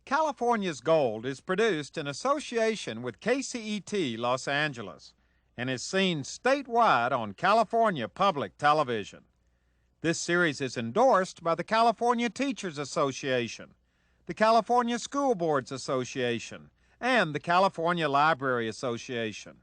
California's Gold is produced in association with KCET Los Angeles and is seen statewide on California Public Television. This series is endorsed by the California Teachers Association, the California School Boards Association, and the California Library Association.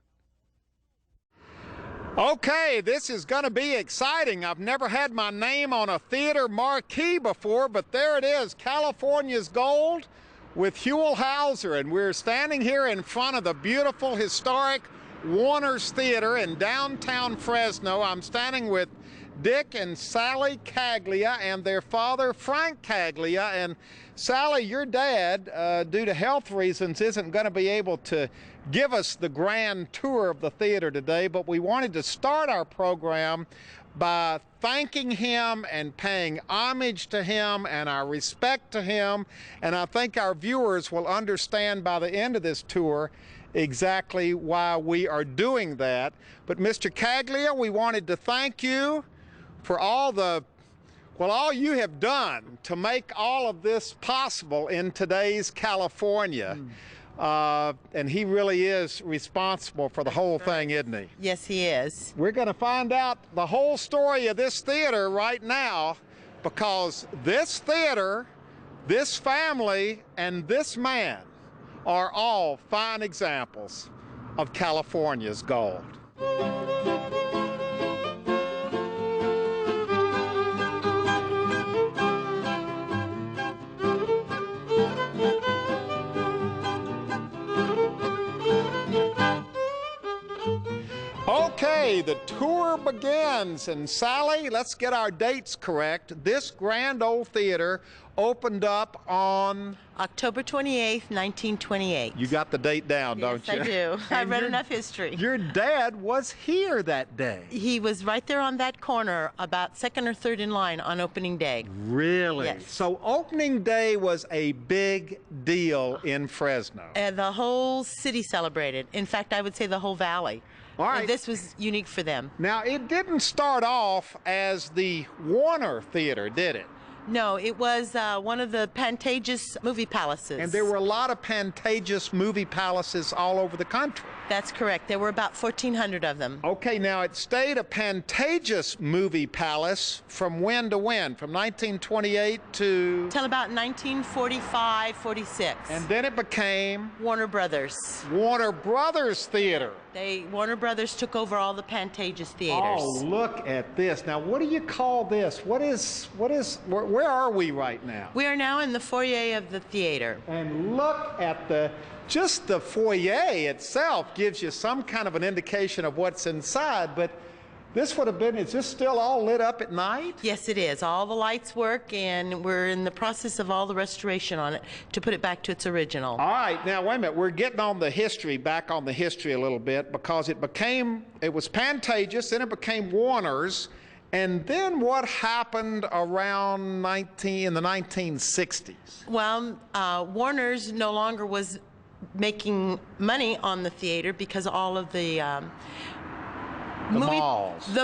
Okay, this is going to be exciting. I've never had my name on a theater marquee before, but there it is, California's Gold with Huell, and we're standing here in front of the beautiful, historic Warnors Theatre in downtown Fresno. I'm standing with Dick and Sally Caglia and their father, Frank Caglia. And Sally, your dad, due to health reasons, isn't going to be able to give us the grand tour of the theater today, but we wanted to start our program by thanking him and paying homage to him and our respect to him. And I think our viewers will understand by the end of this tour exactly why we are doing that. But Mr. Caglia, we wanted to thank you for all you have done to make all of this possible in today's California. And he really is responsible for the whole thing, isn't he? Yes, he is. We're going to find out the whole story of this theater right now, because this theater, this family, and this man are all fine examples of California's gold. Okay, the tour begins, and Sally, let's get our dates correct. This grand old theater opened up on October 28th, 1928. You got the date down, don't you? Yes, I do. I've read enough history. Your dad was here that day. He was right there on that corner, about second or third in line on opening day. Really? Yes. So opening day was a big deal in Fresno. And the whole city celebrated. In fact, I would say the whole valley. All right. And this was unique for them. Now, it didn't start off as the Warnors Theatre, did it? No, it was one of the Pantages movie palaces. And there were a lot of Pantages movie palaces all over the country. That's correct. There were about 1,400 of them. Okay, now it stayed a Pantages movie palace from when to when? From 1928 to? Till about 1945, 46. And then it became? Warner Brothers. Warner Brothers Theater. Warner Brothers took over all the Pantages theaters. Oh, look at this. Now, what do you call this? Where are we right now? We are now in the foyer of the theater. And look at just the foyer itself gives you some kind of an indication of what's inside, but this would have been, is this still all lit up at night? Yes, it is. All the lights work, and we're in the process of all the restoration on it to put it back to its original. All right, now wait a minute. We're getting on the history, back on the history a little bit, because it was Pantages, then it became Warners, and then what happened around in the 1960s? Well, Warners no longer was making money on the theater because all of the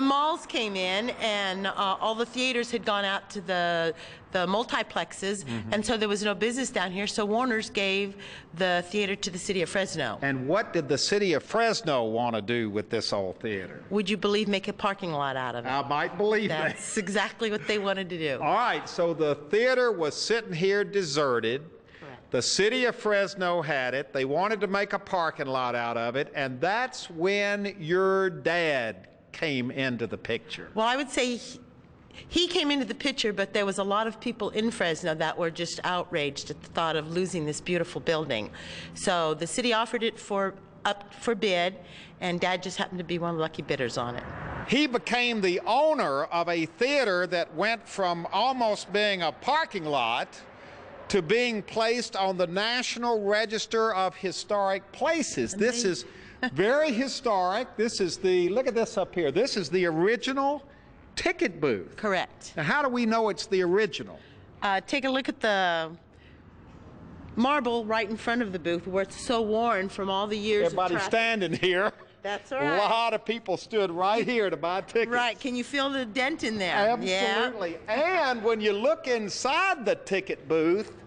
malls came in, and all the theaters had gone out to the multiplexes, and so there was no business down here, so Warners gave the theater to the city of Fresno. And what did the city of Fresno want to do with this old theater? Would you believe, make a parking lot out of it? I might believe that. That's exactly what they wanted to do. All right, so the theater was sitting here deserted. The city of Fresno had it. They wanted to make a parking lot out of it, and that's when your dad came into the picture. Well, I would say he came into the picture, but there was a lot of people in Fresno that were just outraged at the thought of losing this beautiful building. So the city offered it up for bid, and Dad just happened to be one of the lucky bidders on it. He became the owner of a theater that went from almost being a parking lot to being placed on the National Register of Historic Places. This is very historic. This is look at this up here. This is the original ticket booth. Correct. Now, how do we know it's the original? Take a look at the marble right in front of the booth where it's so worn from all the years Everybody of traffic. standing here. That's right. A lot of people stood right here to buy tickets. Right. Can you feel the dent in there? Absolutely. Yeah. And when you look inside the ticket booth,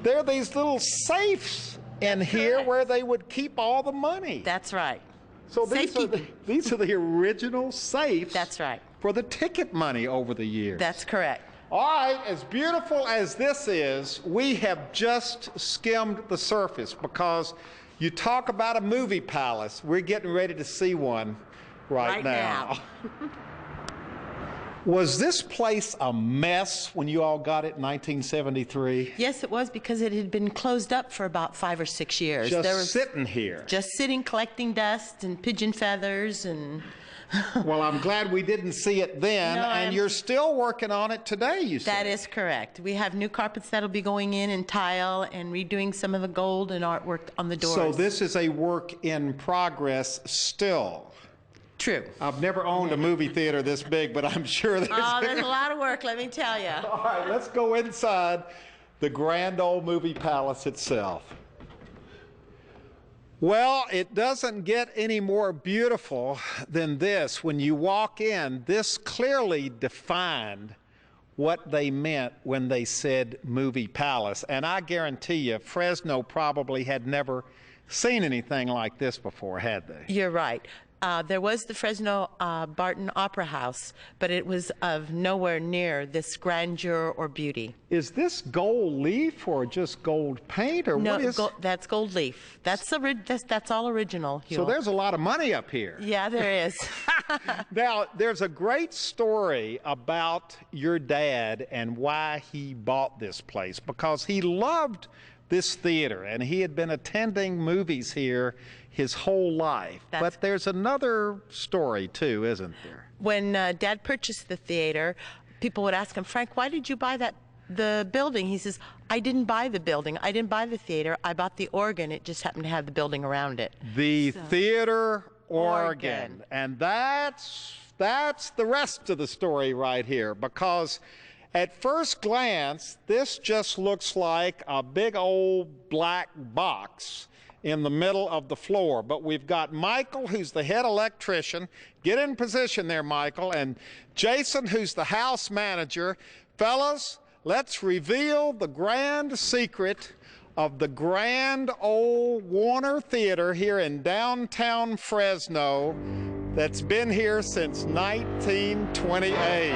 There are these little safes in here where they would keep all the money. That's right. So these are the original safes. That's right. For the ticket money over the years. That's correct. All right, as beautiful as this is, we have just skimmed the surface because you talk about a movie palace. We're getting ready to see one right now. Was this place a mess when you all got it in 1973? Yes, it was, because it had been closed up for about 5 or 6 years. Just sitting here. Just sitting, collecting dust and pigeon feathers and... Well, I'm glad we didn't see it then, and you're still working on it today, you said. That is correct. We have new carpets that'll be going in and tile and redoing some of the gold and artwork on the doors. So this is a work in progress still. True. I've never owned a movie theater this big, but I'm sure there's... Oh, there's a lot of work, let me tell you. All right, let's go inside the grand old movie palace itself. Well, it doesn't get any more beautiful than this. When you walk in, this clearly defined what they meant when they said movie palace. And I guarantee you, Fresno probably had never seen anything like this before, had they? You're right. There was the Fresno Barton Opera House, but it was of nowhere near this grandeur or beauty. Is this gold leaf or just gold paint, or what is? No, that's gold leaf. That's all original. Huell. So there's a lot of money up here. Yeah, there is. Now, there's a great story about your dad and why he bought this place, because he loved this theater and he had been attending movies here his whole life. But there's another story too, isn't there? When Dad purchased the theater, people would ask him, Frank, why did you buy the building? He says, I didn't buy the building. I didn't buy the theater. I bought the organ. It just happened to have the building around it. The theater organ. And that's the rest of the story right here, because at first glance, this just looks like a big old black box in the middle of the floor. But we've got Michael, who's the head electrician. Get in position there, Michael. And Jason, who's the house manager. Fellas, let's reveal the grand secret of the grand old Warner Theatre here in downtown Fresno that's been here since 1928.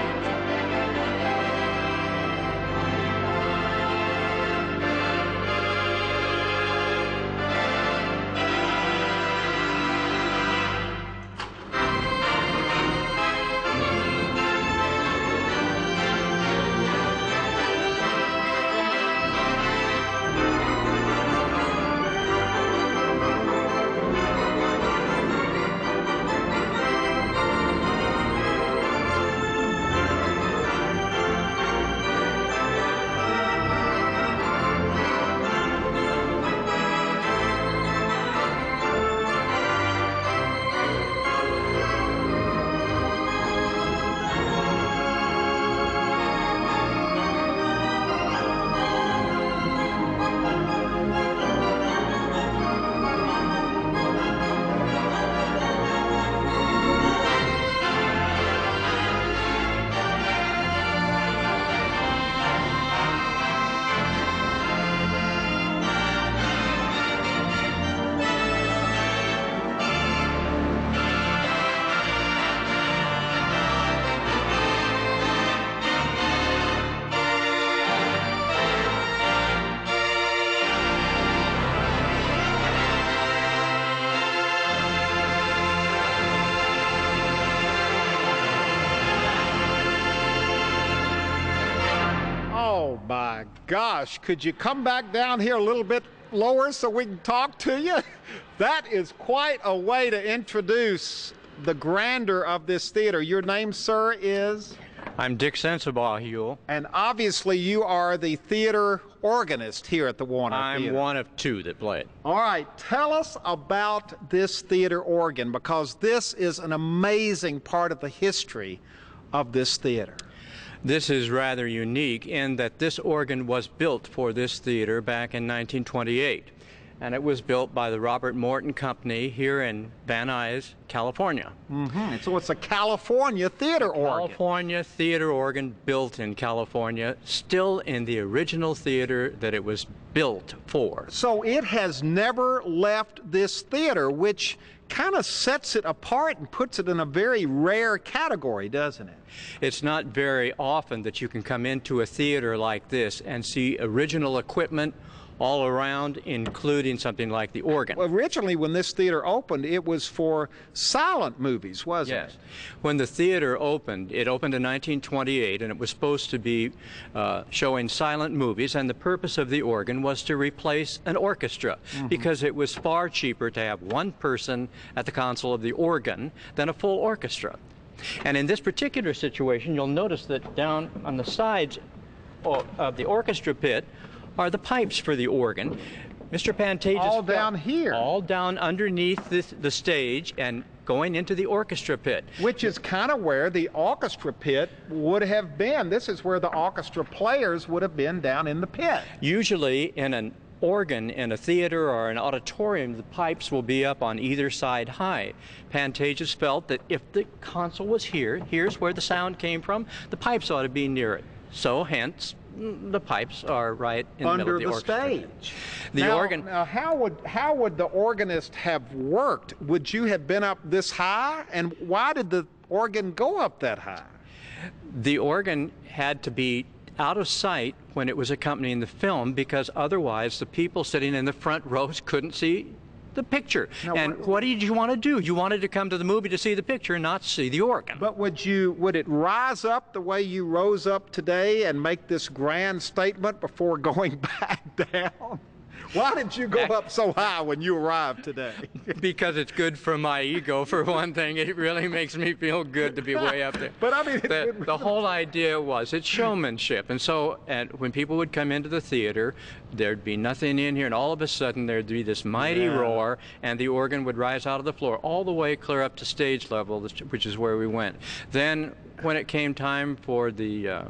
My gosh, could you come back down here a little bit lower so we can talk to you? That is quite a way to introduce the grandeur of this theater. Your name, sir, is? I'm Dick Sensabaugh, Huell. And obviously you are the theater organist here at the Warner Theatre. I'm one of two that play it. All right, tell us about this theater organ, because this is an amazing part of the history of this theater. This is rather unique in that this organ was built for this theater back in 1928. and it was built by the Robert Morton Company here in Van Nuys, California. And so it's a California theater organ. California theater organ built in California, still in the original theater that it was built for. So it has never left this theater, which kind of sets it apart and puts it in a very rare category, doesn't it? It's not very often that you can come into a theater like this and see original equipment all around, including something like the organ. Well, originally, when this theater opened, it was for silent movies, wasn't it? Yes. When the theater opened, it opened in 1928, and it was supposed to be showing silent movies, and the purpose of the organ was to replace an orchestra, because it was far cheaper to have one person at the console of the organ than a full orchestra. And in this particular situation, you'll notice that down on the sides of the orchestra pit are the pipes for the organ. Mr. Pantages all down here. All down underneath the stage and going into the orchestra pit. Which is kind of where the orchestra pit would have been. This is where the orchestra players would have been, down in the pit. Usually in an organ in a theater or an auditorium, the pipes will be up on either side high. Pantages felt that if the console was here, here's where the sound came from, the pipes ought to be near it. So hence, the pipes are right in the middle of the orchestra. Under the stage. The organ. Now, how would the organist have worked? Would you have been up this high? And why did the organ go up that high? The organ had to be out of sight when it was accompanying the film, because otherwise the people sitting in the front rows couldn't see the picture. Now, and what did you want to do? You wanted to come to the movie to see the picture, not see the organ. But would it rise up the way you rose up today and make this grand statement before going back down? Why did you go up so high when you arrived today? Because it's good for my ego, for one thing. It really makes me feel good to be way up there. But I mean, the whole idea was it's showmanship. And so when people would come into the theater, there'd be nothing in here, and all of a sudden there'd be this mighty roar, and the organ would rise out of the floor all the way clear up to stage level, which is where we went. Then when it came time for the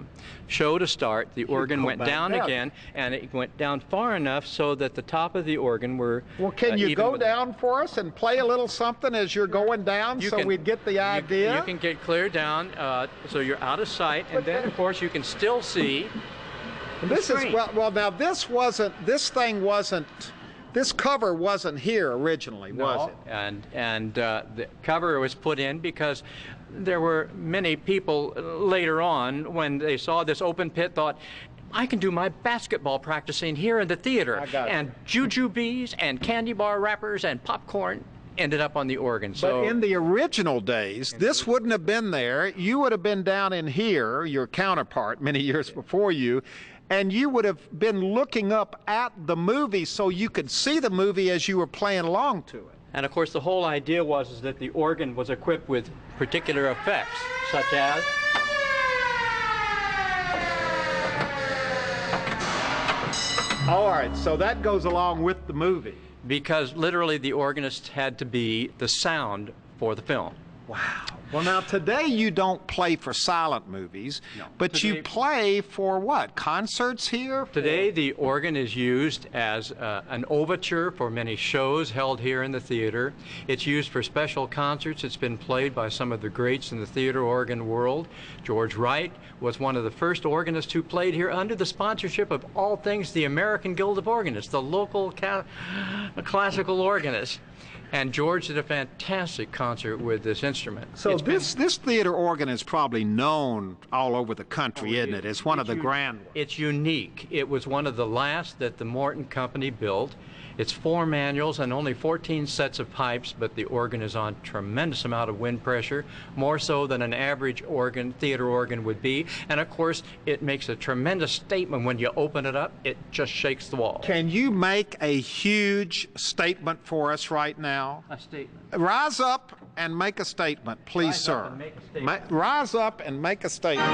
show to start, the organ went down again, and it went down far enough so that the top of the organ were... Well, can you go down for us and play a little something as you're going down so we'd get the idea? You can get clear down so you're out of sight, and then, of course, you can still see this is, well, now this cover wasn't here originally, was it? And the cover was put in because there were many people later on, when they saw this open pit, thought, I can do my basketball practicing here in the theater. And jujubes and candy bar wrappers and popcorn ended up on the organ. But in the original days, this wouldn't have been there. You would have been down in here, your counterpart many years before you, and you would have been looking up at the movie so you could see the movie as you were playing along to it. And of course, the whole idea was that the organ was equipped with particular effects, such as... All right, so that goes along with the movie. Because literally the organist had to be the sound for the film. Wow. Well, now today you don't play for silent movies, but today, you play for what? Concerts here? Today the organ is used as an overture for many shows held here in the theater. It's used for special concerts. It's been played by some of the greats in the theater organ world. George Wright was one of the first organists who played here under the sponsorship of all things the American Guild of Organists, the local classical organist. And George did a fantastic concert with this instrument. So this theater organ is probably known all over the country, isn't it? It's one of the grand ones. It's unique. It was one of the last that the Morton Company built. It's 4 manuals and only 14 sets of pipes, but the organ is on tremendous amount of wind pressure, more so than an average organ, theater organ would be. And of course, it makes a tremendous statement when you open it up. It just shakes the wall. Can you make a huge statement for us right now? A statement. Rise up and make a statement, please, sir. Rise up and make a statement.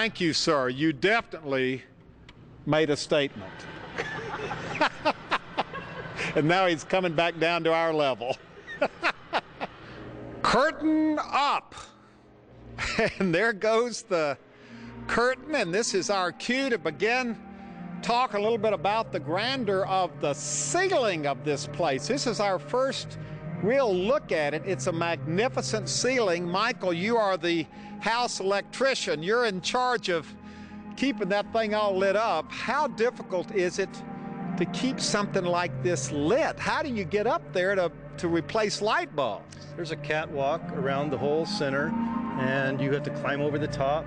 Thank you, sir. You definitely made a statement. And now he's coming back down to our level. Curtain up. And there goes the curtain, and this is our cue to begin talk a little bit about the grandeur of the ceiling of this place. This is our first real look at it. It's a magnificent ceiling. Michael, you are the house electrician. You're in charge of keeping that thing all lit up. How difficult is it to keep something like this lit? How do you get up there to replace light bulbs? There's a catwalk around the whole center, and you have to climb over the top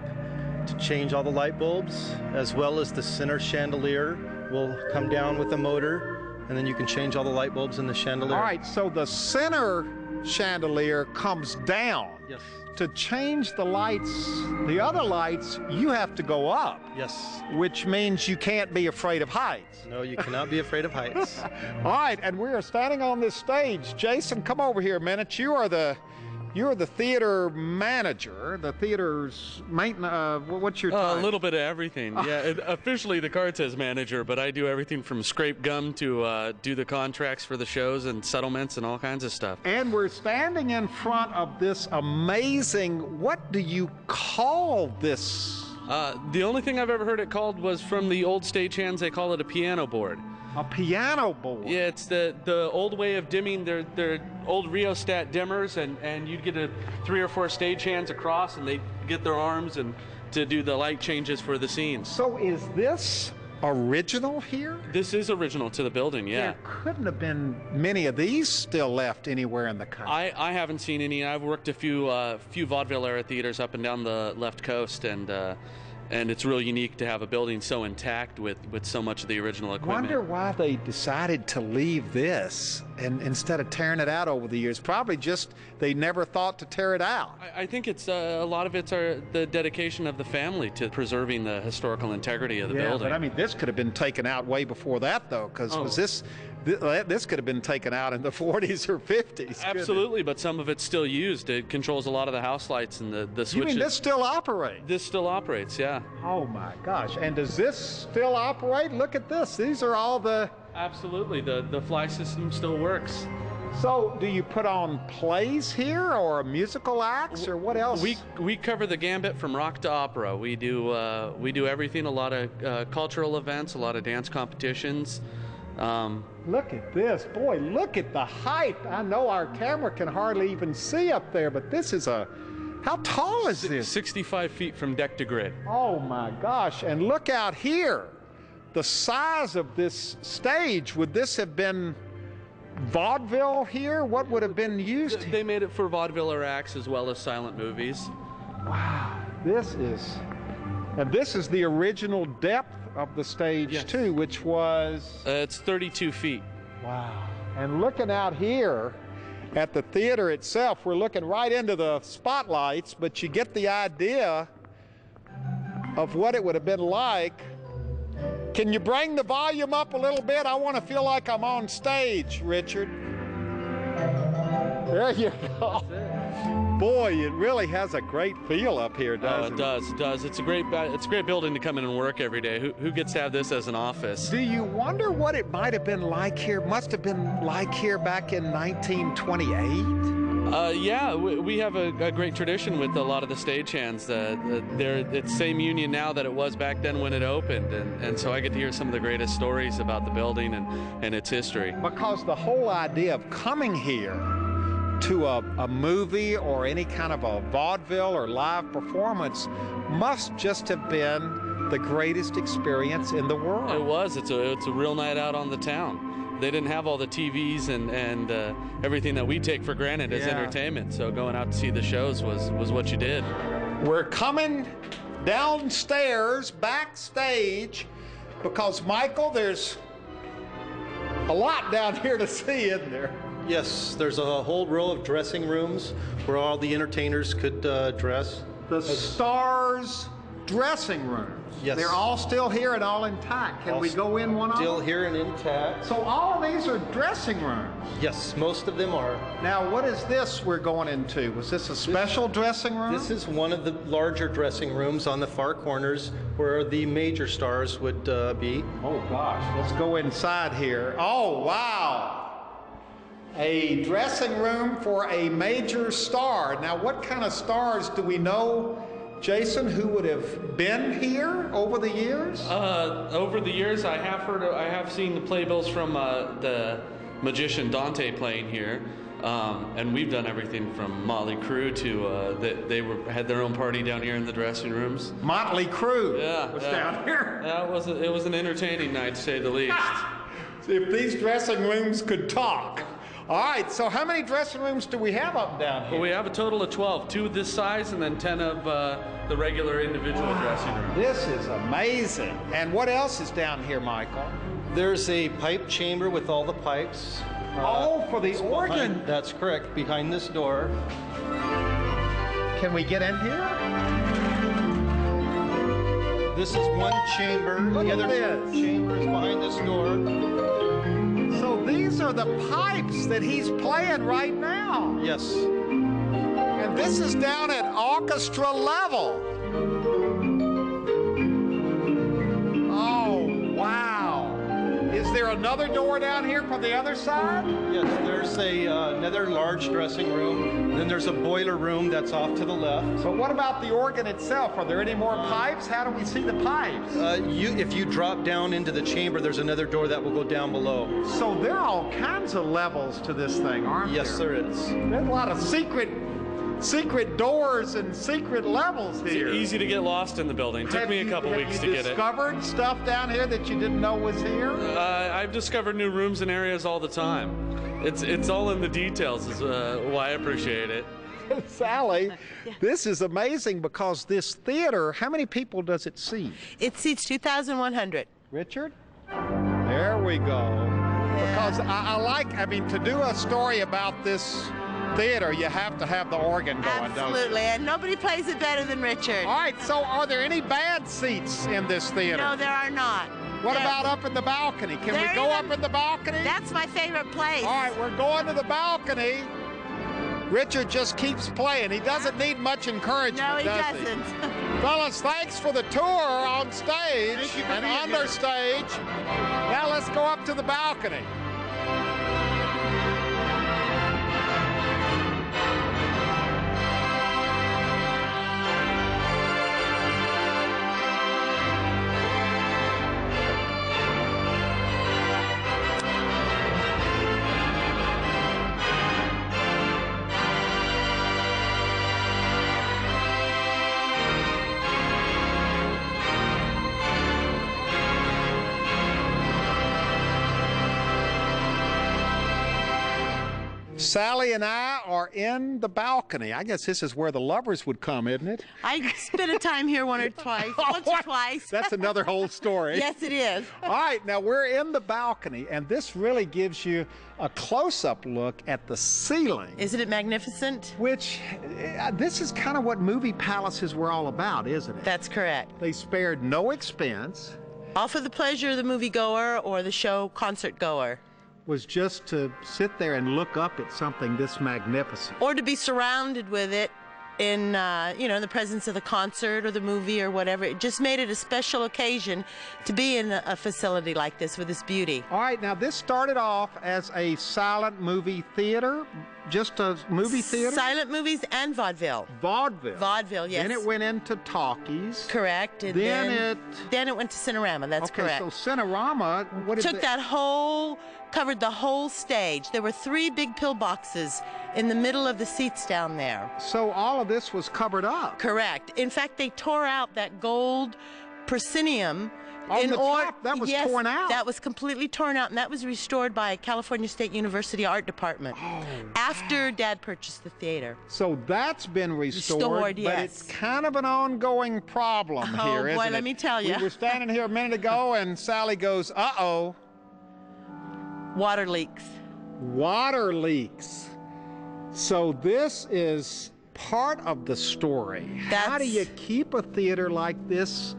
to change all the light bulbs, as well as the center chandelier will come down with a motor, and then you can change all the light bulbs in the chandelier. All right, so the center chandelier comes down. Yes. To change the lights, the other lights, you have to go up. Yes. Which means you can't be afraid of heights. No, you cannot be afraid of heights. All right, and we are standing on this stage. Jason, come over here a minute. You're the theater manager, the theater's maintenance. What's your title? A little bit of everything. Yeah, officially the card says manager, but I do everything from scrape gum to do the contracts for the shows and settlements and all kinds of stuff. And we're standing in front of this amazing, what do you call this? The only thing I've ever heard it called was from the old stagehands. They call it a piano board. A piano board? Yeah, it's the old way of dimming. They're old rheostat dimmers, and you'd get 3 or 4 stagehands across, and they'd get their arms and to do the light changes for the scenes. So is this original here? This is original to the building, yeah. There couldn't have been many of these still left anywhere in the country. I haven't seen any. I've worked a few vaudeville era theaters up and down the left coast, and it's really unique to have a building so intact with so much of the original equipment. Wonder why they decided to leave this and instead of tearing it out over the years. Probably just they never thought to tear it out. I think it's a lot of it's the dedication of the family to preserving the historical integrity of the building. But I mean, this could have been taken out way before that, though, because this could have been taken out in the 40s or 50s. Absolutely, but some of it's still used. It controls a lot of the house lights and the switches. You mean this still operates? This still operates, yeah. Oh my gosh, and does this still operate? Look at this, these are all the... Absolutely, the fly system still works. So do you put on plays here or musical acts or what else? We cover the gambit from rock to opera. We do everything, a lot of cultural events, a lot of dance competitions. Look at this, boy, look at the height. I know our camera can hardly even see up there, but this is how tall is this? 65 feet from deck to grid. Oh my gosh, and look out here. The size of this stage, would this have been vaudeville here? What would have been used? They made it for vaudeville or acts as well as silent movies. Wow, this is the original depth of the stage, yes, too, which was... it's 32 feet. Wow. And looking out here at the theater itself, we're looking right into the spotlights, but you get the idea of what it would have been like. Can you bring the volume up a little bit? I want to feel like I'm on stage, Richard. There you go. Boy, it really has a great feel up here, doesn't it? It does. It's a great building to come in and work every day. Who gets to have this as an office? Do you wonder what it might have been like here? Must have been like here back in 1928? Yeah, we have a great tradition with a lot of the stagehands. It's same union now that it was back then when it opened, and so I get to hear some of the greatest stories about the building and its history. Because the whole idea of coming here to a movie or any kind of a vaudeville or live performance must just have been the greatest experience in the world. It was. It's a real night out on the town. They didn't have all the TVs and everything that we take for granted as entertainment. So going out to see the shows was what you did. We're coming downstairs, backstage, because, Michael, there's a lot down here to see, isn't there? Yes, there's a whole row of dressing rooms where all the entertainers could dress. The stars dressing rooms. Yes. They're all still here and all intact. Can we go in one of them? Still here and intact. So all of these are dressing rooms. Yes, most of them are. Now, what is this we're going into? Was this a special dressing room? This is one of the larger dressing rooms on the far corners where the major stars would be. Oh gosh, let's go inside here. Oh wow! A dressing room for a major star. Now, what kind of stars do we know, Jason, who would have been here over the years? Over the years, I have seen the playbills from the magician Dante playing here. And we've done everything from Motley Crue to they had their own party down here in the dressing rooms. Motley Crue was yeah. down here. Yeah, it was an entertaining night, to say the least. If these dressing rooms could talk. All right, so how many dressing rooms do we have up and down here? Well, we have a total of 12, 2 this size and then 10 of the regular individual dressing rooms. This is amazing. And what else is down here, Michael? There's a pipe chamber with all the pipes. For the organ. That's correct, behind this door. Can we get in here? This is one chamber. Look The at other this. chamber is behind this door. So these are the pipes that he's playing right now. Yes. And this is down at orchestra level. Oh, wow. Is there another door down here from the other side? Yes, there's another large dressing room. Then there's a boiler room that's off to the left. But what about the organ itself? Are there any more pipes? How do we see the pipes? If you drop down into the chamber, there's another door that will go down below. So there are all kinds of levels to this thing, aren't there? Yes, there is. There's a lot of secret doors and secret levels here. It's easy to get lost in the building. Took me a couple weeks to get it. Have you discovered stuff down here that you didn't know was here? I've discovered new rooms and areas all the time. It's all in the details is why I appreciate it. Sally, this is amazing because this theater, how many people does it seat? It seats 2,100. Richard? There we go. Because I mean, to do a story about this theater, you have to have the organ going, don't you? Absolutely, and nobody plays it better than Richard. All right, so are there any bad seats in this theater? No, there are not. What about up in the balcony? Can we go up in the balcony? That's my favorite place. All right, we're going to the balcony. Richard just keeps playing. He doesn't need much encouragement, No, he does doesn't. Fellas, thanks for the tour on stage and understage. Now let's go up to the balcony. Sally and I are in the balcony. I guess this is where the lovers would come, isn't it? I spent a time here once or twice. That's another whole story. Yes, it is. All right, now we're in the balcony, and this really gives you a close-up look at the ceiling. Isn't it magnificent? Which, this is kind of what movie palaces were all about, isn't it? That's correct. They spared no expense. All for the pleasure of the moviegoer or the show concert goer. Was just to sit there and look up at something this magnificent. Or to be surrounded with it in, in the presence of the concert or the movie or whatever. It just made it a special occasion to be in a facility like this with this beauty. All right, now this started off as a silent movie theater, just a movie theater? Silent movies and vaudeville. Vaudeville? Vaudeville, yes. Then it went into talkies. Correct. And then it went to Cinerama, that's correct. Okay, so Cinerama, covered the whole stage. There were 3 big pillboxes in the middle of the seats down there. So all of this was covered up? Correct. In fact, they tore out that gold proscenium. On the top, that was torn out? That was completely torn out, and that was restored by California State University Art Department after Dad purchased the theater. So that's been restored, yes. But it's kind of an ongoing problem here, isn't it? Oh, boy, let me tell you. We were standing here a minute ago, and Sally goes, uh-oh. Water leaks. Water leaks. So this is part of the story. How do That's- you keep a theater like this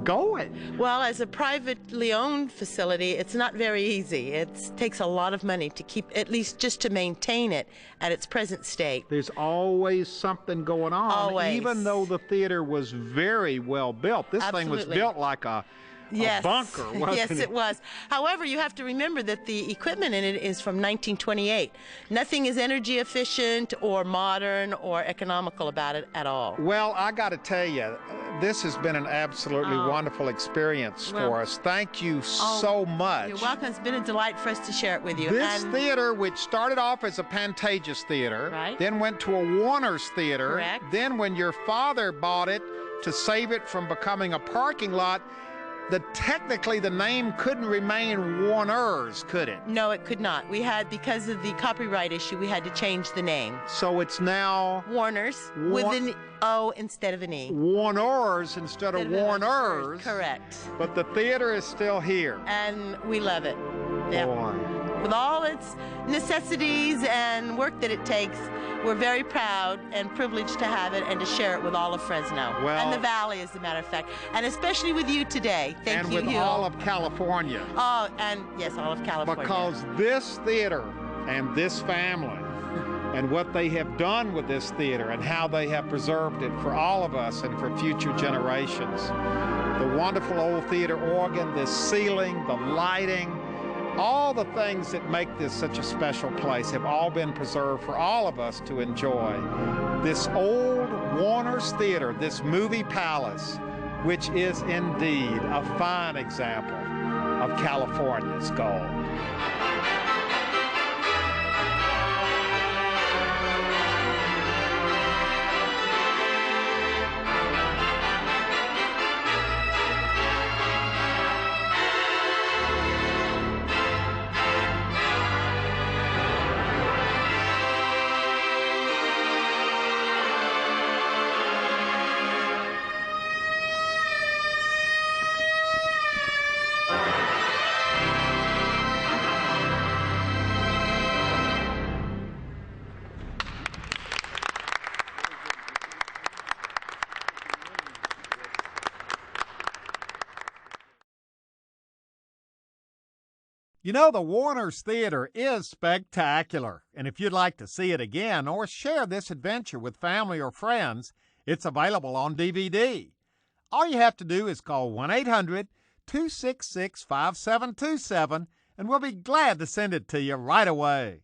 going? Well, as a privately owned facility, it's not very easy. It takes a lot of money to keep, at least just to maintain it at its present state. There's always something going on. Always. Even though the theater was very well built. This thing was Absolutely. built like a bunker, wasn't yes, it was. However, you have to remember that the equipment in it is from 1928. Nothing is energy efficient or modern or economical about it at all. Well, I got to tell you, this has been an absolutely wonderful experience for us. Thank you so much. You're welcome. It's been a delight for us to share it with you. This And theater, which started off as a Pantages theater, Right. then went to a Warnors Theater, Correct. then when your father bought it to save it from becoming a parking lot, technically the name couldn't remain Warners, could it? no, it could not. We had, because of the copyright issue, we had to change the name. So it's now Warners with an O instead of an E. Warnors instead of Warners. Correct. But the theater is still here. And we love it. Yeah. Boy. With all its necessities and work that it takes, we're very proud and privileged to have it and to share it with all of Fresno. Well, and the Valley, as a matter of fact. And especially with you today. Thank and you, with Huell. all of California. Oh, and yes, all of California. Because this theater and this family and what they have done with this theater and how they have preserved it for all of us and for future generations. The wonderful old theater organ, the ceiling, the lighting, all the things that make this such a special place have all been preserved for all of us to enjoy. This old Warnors Theater, this movie palace, which is indeed a fine example of California's gold. You know, the Warnors Theatre is spectacular, and if you'd like to see it again or share this adventure with family or friends, it's available on DVD. All you have to do is call 1-800-266-5727, and we'll be glad to send it to you right away.